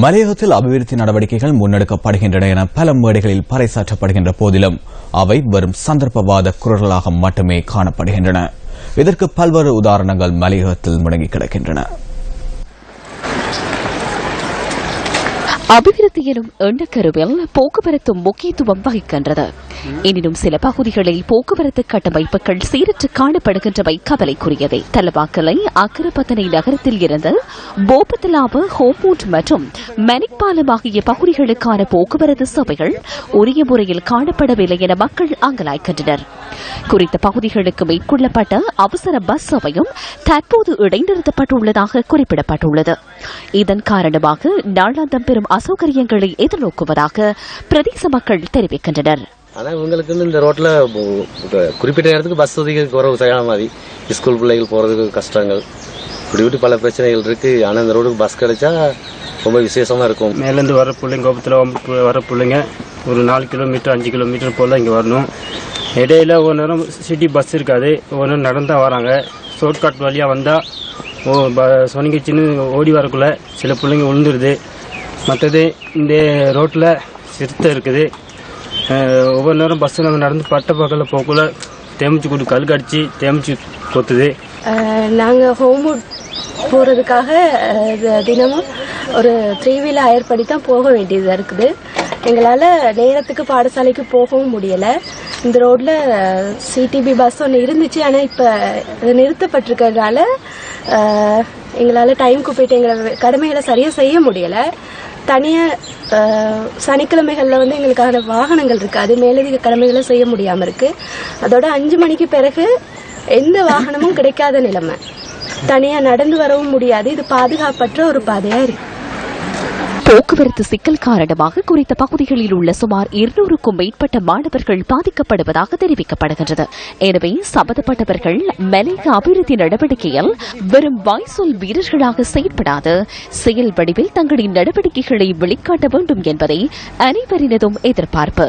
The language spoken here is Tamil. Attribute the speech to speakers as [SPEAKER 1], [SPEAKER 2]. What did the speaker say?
[SPEAKER 1] மலையகத்தில் அபிவிருத்தி நடவடிக்கைகள் முன்னெடுக்கப்படுகின்றன என பல மேடைகளில் பறைசாற்றப்படுகின்ற போதிலும் அவை வெறும் சந்தர்ப்பவாத குரல்களாக மட்டுமே காணப்படுகின்றன. இதற்கு பல்வேறு உதாரணங்கள் மலையகத்தில் முடங்கி கிடக்கின்றன.
[SPEAKER 2] அபிவிருத்தி எனும் எண்ணக்கருவில் போக்குவரத்து முக்கியத்துவம் வகிக்கின்றது. எனினும் சில பகுதிகளில் போக்குவரத்து கட்டமைப்புகள் சீரற்று காணப்படுகின்றவை கவலைக்குரியதே. தலவாக்கலை அக்கரப்பத்தனை நகரத்தில் இருந்து போபத்தலாவு, ஹோமூட் மற்றும் மணிப்பாலம் ஆகிய பகுதிகளுக்கான போக்குவரத்து சேவைகள் உரிய முறையில் காணப்படவில்லை என மக்கள் அங்கலாய்க்கின்றனர். குறித்த பகுதிகளுக்கு மேற்கொள்ளப்பட்ட அவசர பஸ் சேவையும் தற்போது இடைநிறுத்தப்பட்டுள்ளதாக குறிப்பிடப்பட்டுள்ளது. இதன் காரணமாக நாளாந்தம் பெரும் அசௌகரியங்களை எதிர்நோக்குவதாக பிரதேச மக்கள் தெரிவிக்கின்றனர்.
[SPEAKER 3] ஆனால் இவங்களுக்கு இந்த ரோட்டில் குறிப்பிட்ட நேரத்துக்கு பஸ் ஒதுக்கி குறவு செய்யாத மாதிரி ஸ்கூல் பிள்ளைகள் போகிறதுக்கு கஷ்டங்கள் இப்படி பல பிரச்சனைகள் இருக்குது. ஆனால் இந்த ரோடுக்கு பஸ் கிடைச்சா ரொம்ப விசேஷமாக இருக்கும்.
[SPEAKER 4] மேலேருந்து வர பிள்ளைங்க, கோபத்தில் வர பிள்ளைங்க ஒரு 4 கிலோமீட்டர் 5 கிலோமீட்டர் போல் இங்கே வரணும். இடையில ஒரு நேரம் சிட்டி பஸ் இருக்காது, ஒரு நேரம் நடந்தால் வராங்க. ஷார்ட்கட் வழியாக வந்தால் சொனிக்கிச்சின்னு ஓடி வரக்குள்ள சில பிள்ளைங்க விழுந்துருது. மற்றது இந்த ரோட்டில் சிறுத்தை இருக்குது. ஒவ்வொரு நேரம் பஸ் நம்ம நடந்து பட்ட பக்கத்தில் போக்குள்ள தேமிச்சு கொண்டு கல் கடிச்சு தேமிச்சு கொத்துது.
[SPEAKER 5] நாங்கள் ஹோம்வுட் போகிறதுக்காக தினமும் ஒரு 3 வீலர் ஹயர் பண்ணி தான் போக வேண்டியதாக இருக்குது. எங்களால் நேரத்துக்கு பாடசாலைக்கு போகவும் முடியலை. இந்த ரோட்டில் சிடிபி பஸ் ஒன்று இருந்துச்சு, ஆனால் இப்போ நிறுத்தப்பட்டிருக்கிறதுனால எங்களால் டைமுக்கு போயிட்டு எங்களை கடமைகளை சரியாக செய்ய முடியலை. தனியாக சனிக்கிழமைகளில் எங்களுக்கான வாகனங்கள் இருக்காது, மேலதிக கடமைகளை செய்ய முடியாமல் இருக்குது. அதோட 5 மணிக்கு பிறகு எந்த வாகனமும் கிடைக்காத நிலைமை. தனியாக நடந்து வரவும் முடியாது. இது பாதுகாப்பற்ற ஒரு பாதையாக இருக்கு.
[SPEAKER 2] போக்குவரத்து சிக்கல் காரணமாக குறித்த பகுதிகளில் உள்ள சுமார் 200க்கும் மேற்பட்ட மாணவர்கள் பாதிக்கப்படுவதாக தெரிவிக்கப்படுகின்றது. எனவே சம்பந்தப்பட்டவர்கள் மலையக அபிவிருத்தி நடவடிக்கையில் வெறும் வாய்சொல் வீரர்களாக செயற்படாது செயல் வடிவில் தங்களின் நடவடிக்கைகளை வெளிக்காட்ட வேண்டும் என்பதை அனைவரினதும் எதிர்பார்ப்பு.